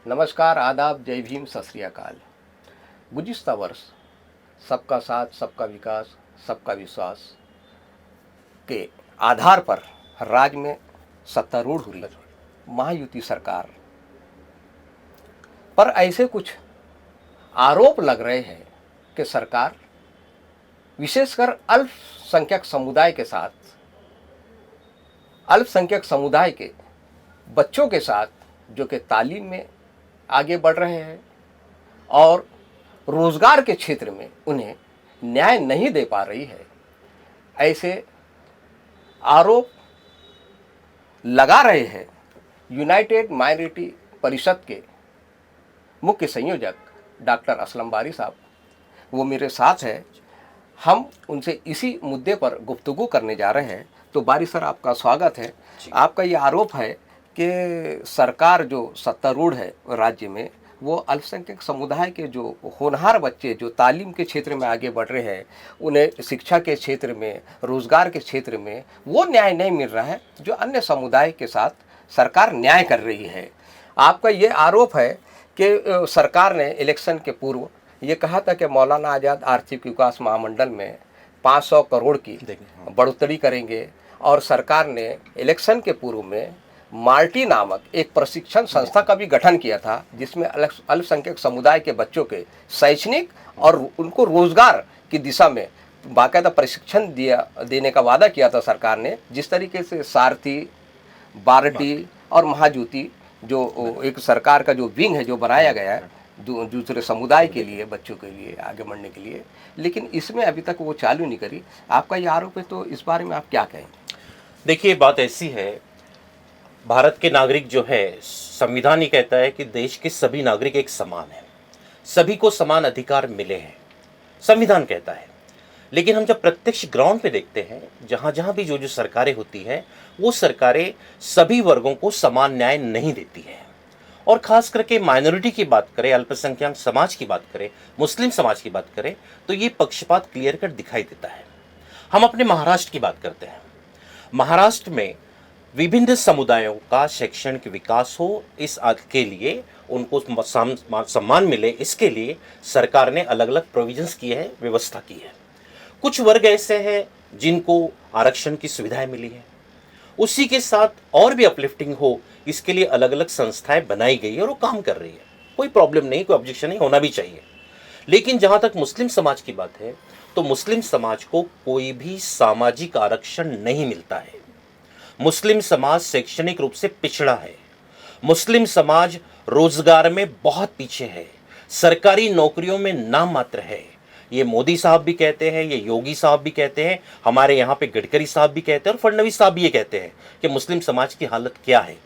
नमस्कार, आदाब, जय भीम, सत श्री अकाल। गुज़िश्ता वर्ष सबका साथ, सबका विकास, सबका विश्वास के आधार पर राज्य में सत्तारूढ़ हुई महायुति सरकार पर ऐसे कुछ आरोप लग रहे हैं कि सरकार विशेषकर अल्पसंख्यक समुदाय के साथ, अल्पसंख्यक समुदाय के बच्चों के साथ जो कि तालीम में आगे बढ़ रहे हैं और रोजगार के क्षेत्र में उन्हें न्याय नहीं दे पा रही है, ऐसे आरोप लगा रहे हैं यूनाइटेड माइनॉरिटी परिषद के मुख्य संयोजक डॉक्टर असलम बारी साहब। वो मेरे साथ है, हम उनसे इसी मुद्दे पर गुफ्तगू करने जा रहे हैं। तो बारी सर, आपका स्वागत है। आपका ये आरोप है कि सरकार जो सत्तारूढ़ है राज्य में, वो अल्पसंख्यक समुदाय के जो होनहार बच्चे जो तालीम के क्षेत्र में आगे बढ़ रहे हैं, उन्हें शिक्षा के क्षेत्र में, रोज़गार के क्षेत्र में वो न्याय नहीं मिल रहा है जो अन्य समुदाय के साथ सरकार न्याय कर रही है। आपका ये आरोप है कि सरकार ने इलेक्शन के पूर्व ये कहा था कि मौलाना आज़ाद आर्थिक विकास महामंडल में 500 करोड़ की बढ़ोतरी करेंगे, और सरकार ने इलेक्शन के पूर्व में माल्टी नामक एक प्रशिक्षण संस्था का भी गठन किया था, जिसमें अल्पसंख्यक समुदाय के बच्चों के शैक्षणिक और उनको रोजगार की दिशा में बाकायदा प्रशिक्षण देने का वादा किया था सरकार ने। जिस तरीके से सारथी, बारटी और महाज्योति जो एक सरकार का जो विंग है जो बनाया गया है दूसरे समुदाय के लिए, बच्चों के लिए आगे बढ़ने के लिए, लेकिन इसमें अभी तक वो चालू नहीं करी। आपका ये आरोप है, तो इस बारे में आप क्या कहेंगे? देखिए, बात ऐसी है, भारत के नागरिक जो है, संविधान ही कहता है कि देश के सभी नागरिक एक समान हैं, सभी को समान अधिकार मिले हैं, संविधान कहता है। लेकिन हम जब प्रत्यक्ष ग्राउंड पे देखते हैं, जहाँ जहाँ भी जो जो सरकारें होती हैं, वो सरकारें सभी वर्गों को समान न्याय नहीं देती हैं। और ख़ास करके माइनॉरिटी की बात करें, अल्पसंख्यक समाज की बात करें, मुस्लिम समाज की बात करें, तो ये पक्षपात क्लियर कट दिखाई देता है। हम अपने महाराष्ट्र की बात करते हैं। महाराष्ट्र में विभिन्न समुदायों का शैक्षणिक विकास हो, इस के लिए उनको सम्मान मिले, इसके लिए सरकार ने अलग अलग प्रोविजंस किए हैं, व्यवस्था की है। कुछ वर्ग ऐसे हैं जिनको आरक्षण की सुविधाएं मिली है, उसी के साथ और भी अपलिफ्टिंग हो, इसके लिए अलग अलग संस्थाएं बनाई गई है और वो काम कर रही है। कोई प्रॉब्लम नहीं, कोई ऑब्जेक्शन नहीं, होना भी चाहिए। लेकिन जहां तक मुस्लिम समाज की बात है, तो मुस्लिम समाज को कोई भी सामाजिक आरक्षण नहीं मिलता है। मुस्लिम समाज शैक्षणिक रूप से पिछड़ा है, मुस्लिम समाज रोजगार में बहुत पीछे है, सरकारी नौकरियों में नाम मात्र है। ये मोदी साहब भी कहते हैं, ये योगी साहब भी कहते हैं, हमारे यहाँ पे गडकरी साहब भी कहते हैं, और फडणवीस साहब भी ये कहते हैं कि मुस्लिम समाज की हालत क्या है।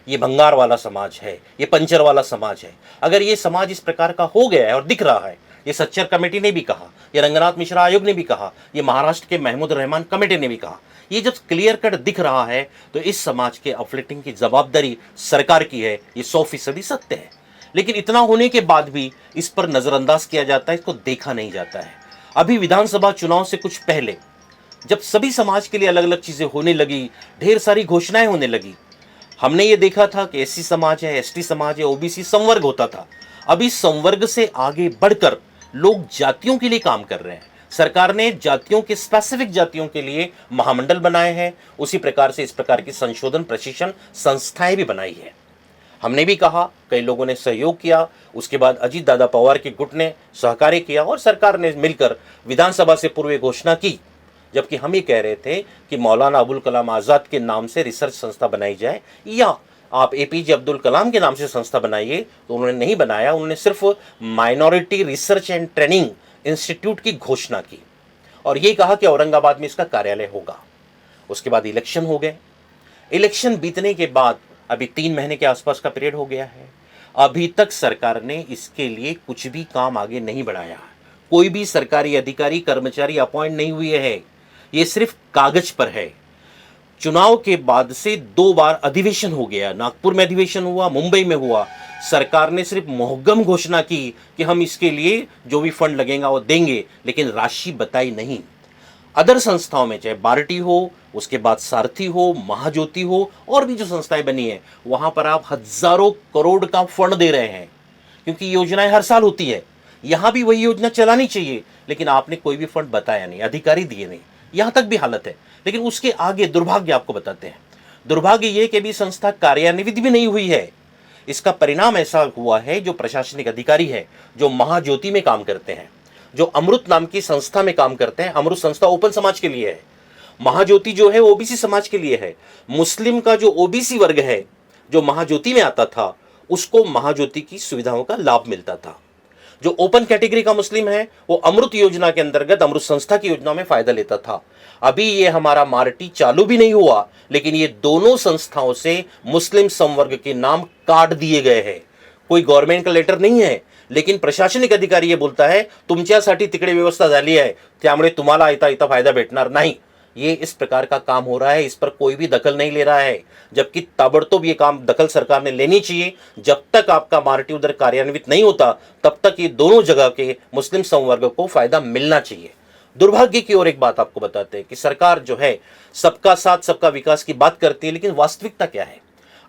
ये भंगार वाला समाज है, ये पंचर वाला समाज है। अगर ये समाज इस प्रकार का हो गया है और दिख रहा है, ये सच्चर कमेटी ने भी कहा, ये रंगनाथ मिश्रा आयोग ने भी कहा, ये महाराष्ट्र के महमूद रहमान कमेटी ने भी कहा, ये जब क्लियर कट दिख रहा है, तो इस समाज के अपलिफ्टिंग की जवाबदारी सरकार की है। ये 100% सत्य है। लेकिन इतना होने के बाद भी इस पर नजरअंदाज किया जाता है, इसको देखा नहीं जाता है। अभी विधानसभा चुनाव से कुछ पहले जब सभी समाज के लिए अलग अलग चीजें होने लगी, ढेर सारी घोषणाएं होने लगी, हमने ये देखा था कि एससी समाज है, एसटी समाज है, ओबीसी संवर्ग होता था। अभी संवर्ग से आगे बढ़कर लोग जातियों के लिए काम कर रहे हैं। सरकार ने जातियों के, स्पेसिफिक जातियों के लिए महामंडल बनाए हैं। उसी प्रकार से इस प्रकार की संशोधन प्रशिक्षण संस्थाएं भी बनाई है। हमने भी कहा, कई लोगों ने सहयोग किया, उसके बाद अजीत दादा पवार के गुट ने सहकार्य किया और सरकार ने मिलकर विधानसभा से पूर्व घोषणा की। जबकि हम ये कह रहे थे कि मौलाना अबुल कलाम आज़ाद के नाम से रिसर्च संस्था बनाई जाए, या आप एपीजे अब्दुल कलाम के नाम से संस्था बनाइए, तो उन्होंने नहीं बनाया। उन्होंने सिर्फ minority research and training institute की घोषणा की और ये कहा कि औरंगाबाद में इसका कार्यालय होगा। उसके बाद इलेक्शन हो गए। इलेक्शन बीतने के बाद अभी 3 महीने के आसपास का पीरियड हो गया है, अभी तक सरकार ने इसके लिए कुछ भी काम आगे नहीं बढ़ाया। कोई भी सरकारी अधिकारी, कर्मचारी अपॉइंट नहीं हुए हैं, ये सिर्फ कागज पर है। चुनाव के बाद से 2 बार अधिवेशन हो गया, नागपुर में अधिवेशन हुआ, मुंबई में हुआ। सरकार ने सिर्फ मुहग्गम घोषणा की कि हम इसके लिए जो भी फंड लगेगा वो देंगे, लेकिन राशि बताई नहीं। अदर संस्थाओं में, चाहे बार्टी हो, उसके बाद सारथी हो, महाज्योति हो, और भी जो संस्थाएं बनी है, वहां पर आप हजारों करोड़ का फंड दे रहे हैं, क्योंकि योजनाएं हर साल होती है। यहां भी वही योजना चलानी चाहिए, लेकिन आपने कोई भी फंड बताया नहीं, अधिकारी दिए नहीं, यहां तक भी हालत है। लेकिन उसके आगे दुर्भाग्य आपको बताते हैं, दुर्भाग्य यह कि अभी संस्था कार्यान्वित भी नहीं हुई है। इसका परिणाम ऐसा हुआ है, जो प्रशासनिक अधिकारी है, जो महाज्योति में काम करते हैं, जो अमृत नाम की संस्था में काम करते हैं, अमृत संस्था ओपन समाज के लिए है, महाज्योति जो है ओबीसी समाज के लिए है। मुस्लिम का जो ओबीसी वर्ग है, जो महाज्योति में आता था, उसको महाज्योति की सुविधाओं का लाभ मिलता था। जो ओपन कैटेगरी का मुस्लिम है, वो अमृत योजना के अंतर्गत, अमृत संस्था की योजना में फायदा लेता था। अभी ये हमारा मार्टी चालू भी नहीं हुआ, लेकिन ये दोनों संस्थाओं से मुस्लिम संवर्ग के नाम काट दिए गए हैं। कोई गवर्नमेंट का लेटर नहीं है, लेकिन प्रशासनिक अधिकारी ये बोलता है तुमच्यासाठी तिकडे व्यवस्था झाली आहे, त्यामुळे तुम्हाला इथं फायदा भेटणार नाही। ये इस प्रकार का काम हो रहा है, इस पर कोई भी दखल नहीं ले रहा है, जबकि ताबड़तोब ये काम दखल सरकार ने लेनी चाहिए। जब तक आपका मार्टी उधर कार्यान्वित नहीं होता, तब तक ये दोनों जगह के मुस्लिम संवर्ग को फायदा मिलना चाहिए। दुर्भाग्य की ओर एक बात आपको बताते हैं कि सरकार जो है सबका साथ सबका विकास की बात करती है, लेकिन वास्तविकता क्या है?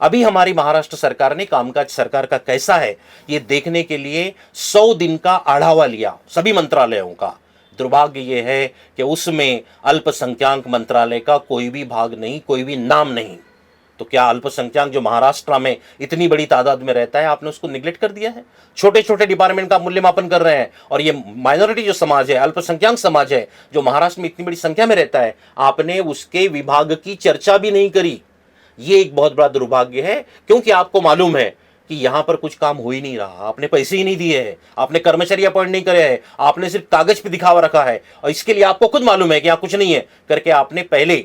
अभी हमारी महाराष्ट्र सरकार ने कामकाज सरकार का कैसा है ये देखने के लिए 100 दिन का आढ़ावा लिया सभी मंत्रालयों का। दुर्भाग्य ये है कि उसमें अल्पसंख्याक मंत्रालय का कोई भी भाग नहीं, कोई भी नाम नहीं। तो क्या अल्पसंख्याक जो महाराष्ट्र में इतनी बड़ी तादाद में रहता है, आपने उसको निगलेक्ट कर दिया है? छोटे छोटे डिपार्टमेंट का मूल्यमापन कर रहे हैं, और ये माइनॉरिटी जो समाज है, अल्पसंख्याक समाज है, जो महाराष्ट्र में इतनी बड़ी संख्या में रहता है, आपने उसके विभाग की चर्चा भी नहीं करी। ये एक बहुत बड़ा दुर्भाग्य है, क्योंकि आपको मालूम है कि यहां पर कुछ काम हो ही नहीं रहा। आपने पैसे ही नहीं दिए हैं, आपने कर्मचारी अपॉइंट नहीं करे हैं, आपने सिर्फ कागज पे दिखावा रखा है, और इसके लिए आपको खुद मालूम है कि यहाँ कुछ नहीं है करके आपने पहले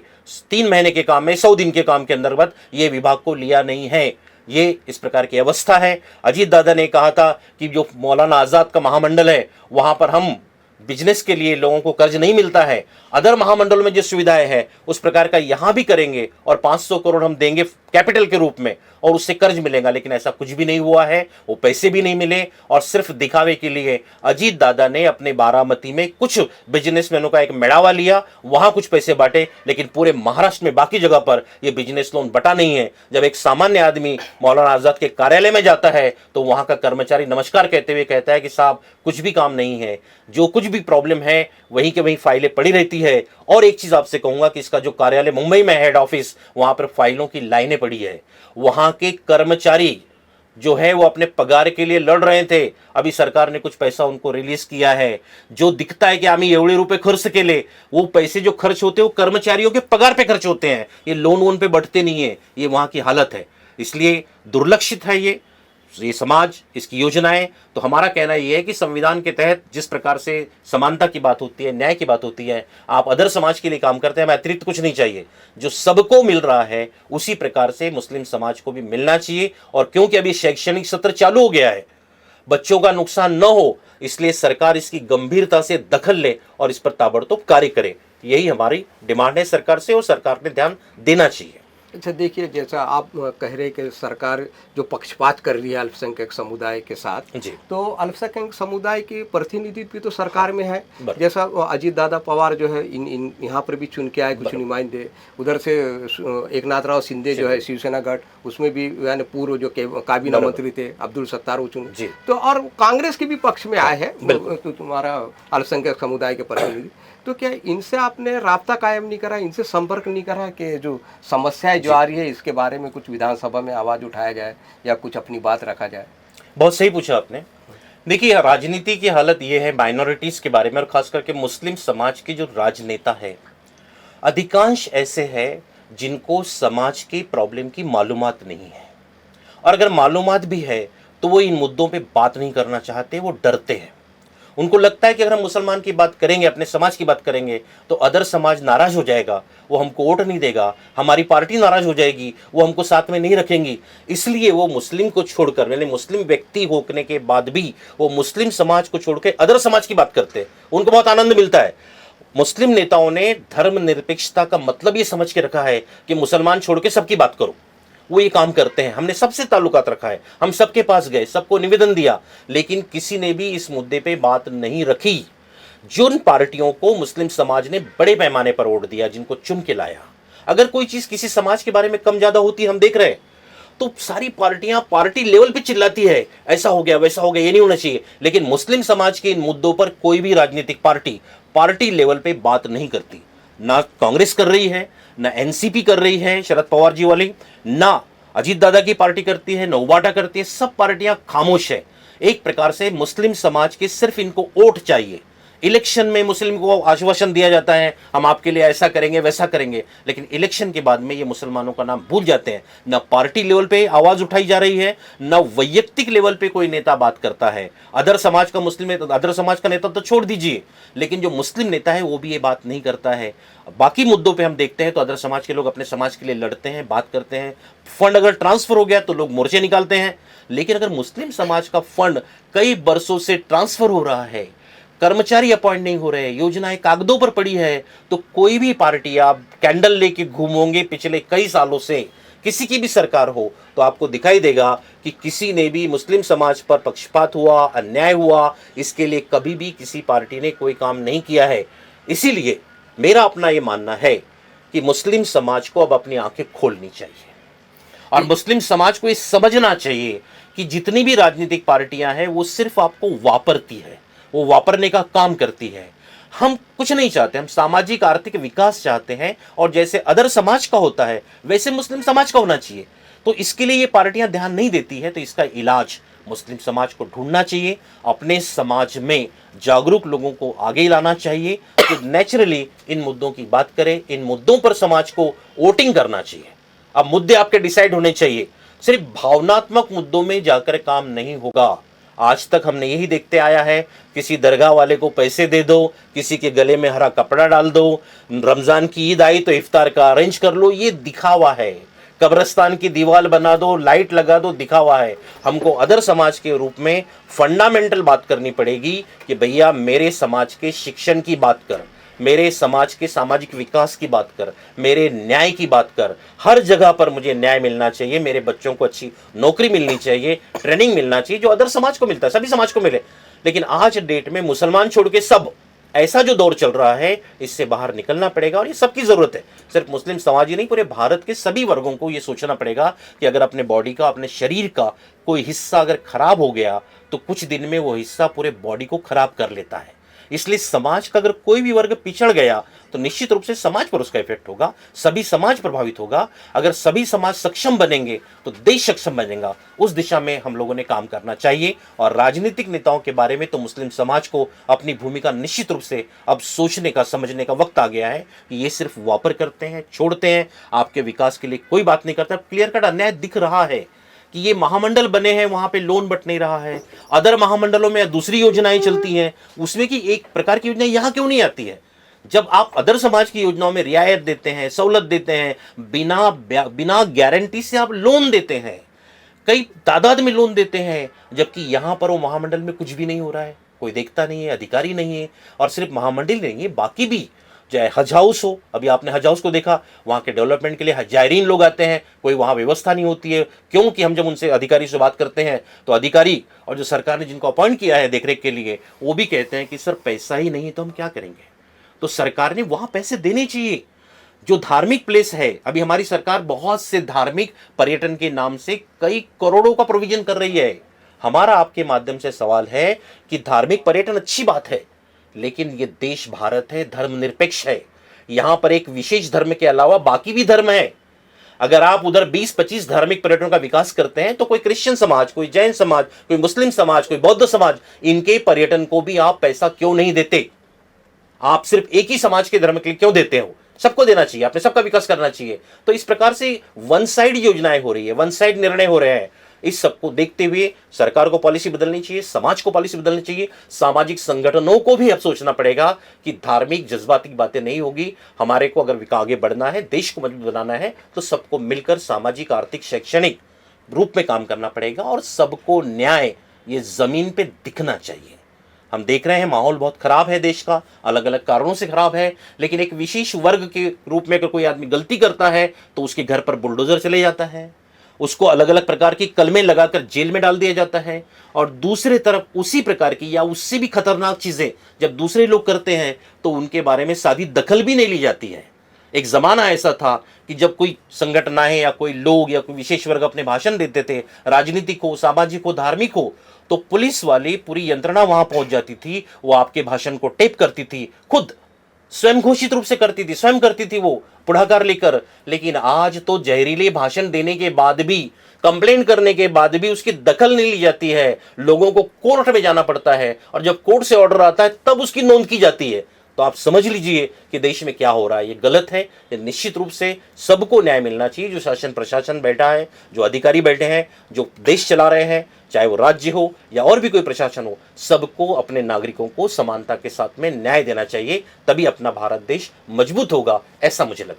3 महीने के काम में 100 दिन के काम के अंतर्गत ये विभाग को लिया नहीं है। ये इस प्रकार की अवस्था है। अजीत दादा ने कहा था कि जो मौलाना आजाद का महामंडल है, वहां पर हम बिजनेस के लिए लोगों को कर्ज नहीं मिलता है, अदर महामंडल में जो सुविधाएं हैं उस प्रकार का यहां भी करेंगे, और 500 करोड़ हम देंगे कैपिटल के रूप में, और उससे कर्ज मिलेगा। लेकिन ऐसा कुछ भी नहीं हुआ है, वो पैसे भी नहीं मिले, और सिर्फ दिखावे के लिए अजीत दादा ने अपने बारामती में कुछ बिजनेसमैनों का एक मेड़ावा लिया, वहां कुछ पैसे बांटे, लेकिन पूरे महाराष्ट्र में बाकी जगह पर ये बिजनेस लोन बटा नहीं है। जब एक सामान्य आदमी मौलाना आजाद के कार्यालय में जाता है, तो वहां का कर्मचारी नमस्कार कहते हुए कहता है कि साहब कुछ भी काम नहीं है, जो कुछ भी प्रॉब्लम है वहीं के वहीं फाइलें पड़ी रहती है। और एक चीज आपसे कहूंगा कि इसका जो कार्यालय मुंबई में हेड ऑफिस, वहां पर फाइलों की लाइनें पड़ी है। वहां के कर्मचारी जो है वो अपने पगार के लिए लड़ रहे थे, अभी सरकार ने कुछ पैसा उनको रिलीज किया है। जो दिखता है कि आम्ही एवढे रुपए खर्च केले, वो पैसे जो खर्च होते हैं वो कर्मचारियों के पगार पे खर्च होते हैं, ये लोन वोन पे बढ़ते नहीं है। ये वहां की हालत है, इसलिए दुर्लक्षित है ये समाज, इसकी योजनाएं। तो हमारा कहना यह है कि संविधान के तहत जिस प्रकार से समानता की बात होती है, न्याय की बात होती है, आप अदर समाज के लिए काम करते हैं, हमें अतिरिक्त कुछ नहीं चाहिए। जो सबको मिल रहा है उसी प्रकार से मुस्लिम समाज को भी मिलना चाहिए। और क्योंकि अभी शैक्षणिक सत्र चालू हो गया है, बच्चों का नुकसान न हो, इसलिए सरकार इसकी गंभीरता से दखल ले और इस पर ताबड़तोड़ कार्य करे। यही हमारी डिमांड है सरकार से, और सरकार ने ध्यान देना चाहिए। अच्छा देखिए, जैसा आप कह रहे कि सरकार जो पक्षपात कर रही है अल्पसंख्यक समुदाय के साथ, तो अल्पसंख्यक समुदाय की प्रतिनिधित्व भी तो सरकार में है। जैसा अजीत दादा पवार जो है इन यहाँ पर भी चुन के आए कुछ नुमाइंदे, उधर से एकनाथ राव शिंदे जो है शिवसेना गढ़, उसमें भी यानी पूर्व जो काबीना मंत्री थे अब्दुल सत्तार वो चुन, तो और कांग्रेस के भी पक्ष में आए हैं तो तुम्हारा अल्पसंख्यक समुदाय के प्रतिनिधि। तो क्या इनसे आपने राब्ता कायम नहीं करा, इनसे संपर्क नहीं करा कि जो समस्याएं जो आ रही है इसके बारे में कुछ विधानसभा में आवाज उठाया जाए या कुछ अपनी बात रखा जाए? बहुत सही पूछा आपने। देखिए, राजनीति की हालत ये है माइनॉरिटीज के बारे में, और खास करके मुस्लिम समाज के जो राजनेता है, अधिकांश ऐसे हैं जिनको समाज के प्रॉब्लम की मालूमात नहीं है, और अगर मालूमात भी है तो वो इन मुद्दों पे बात नहीं करना चाहते, वो डरते हैं। उनको लगता है कि अगर हम मुसलमान की बात करेंगे, अपने समाज की बात करेंगे, तो अदर समाज नाराज हो जाएगा, वो हमको वोट नहीं देगा, हमारी पार्टी नाराज हो जाएगी, वो हमको साथ में नहीं रखेंगी। इसलिए वो मुस्लिम को छोड़कर, यानी मुस्लिम व्यक्ति होने के बाद भी वो मुस्लिम समाज को छोड़कर अदर समाज की बात करते हैं, उनको बहुत आनंद मिलता है। मुस्लिम नेताओं ने धर्मनिरपेक्षता का मतलब ये समझ के रखा है कि मुसलमान छोड़ के सबकी बात करो, वो ये काम करते हैं। हमने सबसे ताल्लुकात रखा है, हम सबके पास गए, सबको निवेदन दिया, लेकिन किसी ने भी इस मुद्दे पे बात नहीं रखी। जिन पार्टियों को मुस्लिम समाज ने बड़े पैमाने पर वोट दिया, जिनको चुन के लाया, अगर कोई चीज किसी समाज के बारे में कम ज्यादा होती हम देख रहे हैं, तो सारी पार्टियां पार्टी लेवल पे चिल्लाती है, ऐसा हो गया वैसा हो गया, ये नहीं होना चाहिए। लेकिन मुस्लिम समाज के इन मुद्दों पर कोई भी राजनीतिक पार्टी पार्टी लेवल पे बात नहीं करती। ना कांग्रेस कर रही है, ना एनसीपी कर रही है शरद पवार जी वाली, ना अजीत दादा की पार्टी करती है, ना उबाटा करती है। सब पार्टियां खामोश है। एक प्रकार से मुस्लिम समाज के सिर्फ इनको वोट चाहिए। इलेक्शन में मुस्लिम को आश्वासन दिया जाता है, हम आपके लिए ऐसा करेंगे वैसा करेंगे, लेकिन इलेक्शन के बाद में ये मुसलमानों का नाम भूल जाते हैं। न पार्टी लेवल पे आवाज उठाई जा रही है, न वैयक्तिक लेवल पे कोई नेता बात करता है। अदर समाज का नेता तो छोड़ दीजिए, लेकिन जो मुस्लिम नेता है वो भी ये बात नहीं करता है। बाकी मुद्दों पे हम देखते हैं तो अदर समाज के लोग अपने समाज के लिए लड़ते हैं, बात करते हैं। फंड अगर ट्रांसफर हो गया तो लोग मोर्चे निकालते हैं। लेकिन अगर मुस्लिम समाज का फंड कई बरसों से ट्रांसफर हो रहा है, कर्मचारी अपॉइंट नहीं हो रहे, योजनाएं कागजों पर पड़ी है, तो कोई भी पार्टी आप कैंडल लेके घूमोगे पिछले कई सालों से, किसी की भी सरकार हो, तो आपको दिखाई देगा कि किसी ने भी मुस्लिम समाज पर पक्षपात हुआ, अन्याय हुआ, इसके लिए कभी भी किसी पार्टी ने कोई काम नहीं किया है। इसीलिए मेरा अपना ये मानना है कि मुस्लिम समाज को अब अपनी आंखें खोलनी चाहिए और मुस्लिम समाज को ये समझना चाहिए कि जितनी भी राजनीतिक पार्टियां हैं वो सिर्फ आपको वापरती है, वो वापरने का काम करती है। हम कुछ नहीं चाहते, हम सामाजिक आर्थिक विकास चाहते हैं, और जैसे अदर समाज का होता है वैसे मुस्लिम समाज का होना चाहिए। तो इसके लिए ये पार्टियां ध्यान नहीं देती है, तो इसका इलाज मुस्लिम समाज को ढूंढना चाहिए। अपने समाज में जागरूक लोगों को आगे लाना चाहिए कि नेचुरली इन मुद्दों की बात करें, इन मुद्दों पर समाज को वोटिंग करना चाहिए। अब मुद्दे आपके डिसाइड होने चाहिए, सिर्फ भावनात्मक मुद्दों में जाकर काम नहीं होगा। आज तक हमने यही देखते आया है, किसी दरगाह वाले को पैसे दे दो, किसी के गले में हरा कपड़ा डाल दो, रमजान की ईद आई तो इफ्तार का अरेंज कर लो, ये दिखावा है। कब्रिस्तान की दीवार बना दो, लाइट लगा दो, दिखावा है। हमको अदर समाज के रूप में फंडामेंटल बात करनी पड़ेगी कि भैया मेरे समाज के शिक्षण की बात कर, मेरे समाज के सामाजिक विकास की बात कर, मेरे न्याय की बात कर। हर जगह पर मुझे न्याय मिलना चाहिए, मेरे बच्चों को अच्छी नौकरी मिलनी चाहिए, ट्रेनिंग मिलना चाहिए, जो अदर समाज को मिलता है, सभी समाज को मिले। लेकिन आज डेट में मुसलमान छोड़ के सब, ऐसा जो दौर चल रहा है, इससे बाहर निकलना पड़ेगा। और ये सबकी जरूरत है, सिर्फ मुस्लिम समाज ही नहीं, पूरे भारत के सभी वर्गों को ये सोचना पड़ेगा कि अगर अपने बॉडी का, अपने शरीर का कोई हिस्सा अगर खराब हो गया तो कुछ दिन में वो हिस्सा पूरे बॉडी को खराब कर लेता है। इसलिए समाज का अगर कोई भी वर्ग पिछड़ गया तो निश्चित रूप से समाज पर उसका इफेक्ट होगा, सभी समाज प्रभावित होगा। अगर सभी समाज सक्षम बनेंगे तो देश सक्षम बनेगा। उस दिशा में हम लोगों ने काम करना चाहिए। और राजनीतिक नेताओं के बारे में तो मुस्लिम समाज को अपनी भूमिका निश्चित रूप से अब सोचने का, समझने का वक्त आ गया है कि ये सिर्फ वापर करते हैं, छोड़ते हैं, आपके विकास के लिए कोई बात नहीं करता। क्लियर कट अन्याय दिख रहा है कि ये महामंडल बने हैं, वहां पे लोन बट नहीं रहा है। अदर महामंडलों में दूसरी योजनाएं चलती हैं, उसमें की एक प्रकार की योजना यहां क्यों नहीं आती है? जब आप अदर समाज की योजनाओं में रियायत देते हैं, सहूलत देते हैं, बिना गारंटी से आप लोन देते हैं, कई तादाद में लोन देते हैं, जबकि यहां पर वो महामंडल में कुछ भी नहीं हो रहा है, कोई देखता नहीं है, अधिकारी नहीं है। और सिर्फ महामंडल नहीं है, बाकी भी, चाहे हज हाउस हो, अभी आपने हज हाउस को देखा, वहाँ के डेवलपमेंट के लिए जायरीन लोग आते हैं, कोई वहाँ व्यवस्था नहीं होती है। क्योंकि हम जब उनसे अधिकारी से बात करते हैं तो अधिकारी और जो सरकार ने जिनको अपॉइंट किया है देखरेख के लिए, वो भी कहते हैं कि सर पैसा ही नहीं है तो हम क्या करेंगे। तो सरकार ने वहाँ पैसे देने चाहिए। जो धार्मिक प्लेस है, अभी हमारी सरकार बहुत से धार्मिक पर्यटन के नाम से कई करोड़ों का प्रोविजन कर रही है। हमारा आपके माध्यम से सवाल है कि धार्मिक पर्यटन अच्छी बात है, लेकिन ये देश भारत है, धर्मनिरपेक्ष है। यहां पर एक विशेष धर्म के अलावा बाकी भी धर्म है। अगर आप उधर 20-25 धार्मिक पर्यटनों का विकास करते हैं तो कोई क्रिश्चियन समाज, कोई जैन समाज, कोई मुस्लिम समाज, कोई बौद्ध समाज, इनके पर्यटन को भी आप पैसा क्यों नहीं देते? आप सिर्फ एक ही समाज के धर्म के लिए क्यों देते हो? सबको देना चाहिए, आपने सबका विकास करना चाहिए। तो इस प्रकार से वन साइड योजनाएं हो रही है, वन साइड निर्णय हो रहे हैं। इस सबको देखते हुए सरकार को पॉलिसी बदलनी चाहिए, समाज को पॉलिसी बदलनी चाहिए, सामाजिक संगठनों को भी अब सोचना पड़ेगा कि धार्मिक जज्बाती बातें नहीं होगी। हमारे को अगर आगे बढ़ना है, देश को मजबूत बनाना है, तो सबको मिलकर सामाजिक, आर्थिक, शैक्षणिक रूप में काम करना पड़ेगा और सबको न्याय ये जमीन पे दिखना चाहिए। हम देख रहे हैं माहौल बहुत खराब है देश का, अलग अलग कारणों से खराब है, लेकिन एक विशेष वर्ग के रूप में अगर कोई आदमी गलती करता है तो उसके घर पर बुलडोजर चले जाता है, उसको अलग अलग प्रकार की कलमें लगाकर जेल में डाल दिया जाता है, और दूसरे तरफ उसी प्रकार की या उससे भी खतरनाक चीजें जब दूसरे लोग करते हैं तो उनके बारे में सादी दखल भी नहीं ली जाती है। एक जमाना ऐसा था कि जब कोई संगठनाएं या कोई लोग या कोई विशेष वर्ग अपने भाषण देते थे, राजनीतिक हो, सामाजिक हो, धार्मिक हो, तो पुलिस वाली पूरी यंत्रणा वहां पहुंच जाती थी, वो आपके भाषण को टेप करती थी, खुद स्वयं घोषित रूप से करती थी, स्वयं करती थी वो पुढ़ाकार लेकर। लेकिन आज तो जहरीले भाषण देने के बाद भी, कंप्लेन करने के बाद भी उसकी दखल नहीं ली जाती है, लोगों को कोर्ट में जाना पड़ता है, और जब कोर्ट से ऑर्डर आता है तब उसकी नोंद की जाती है। तो आप समझ लीजिए कि देश में क्या हो रहा है। ये गलत है। ये निश्चित रूप से सबको न्याय मिलना चाहिए, जो शासन प्रशासन बैठा है, जो अधिकारी बैठे हैं, जो देश चला रहे हैं, चाहे वो राज्य हो या और भी कोई प्रशासन हो, सबको अपने नागरिकों को समानता के साथ में न्याय देना चाहिए, तभी अपना भारत देश मजबूत होगा, ऐसा मुझे लगता है।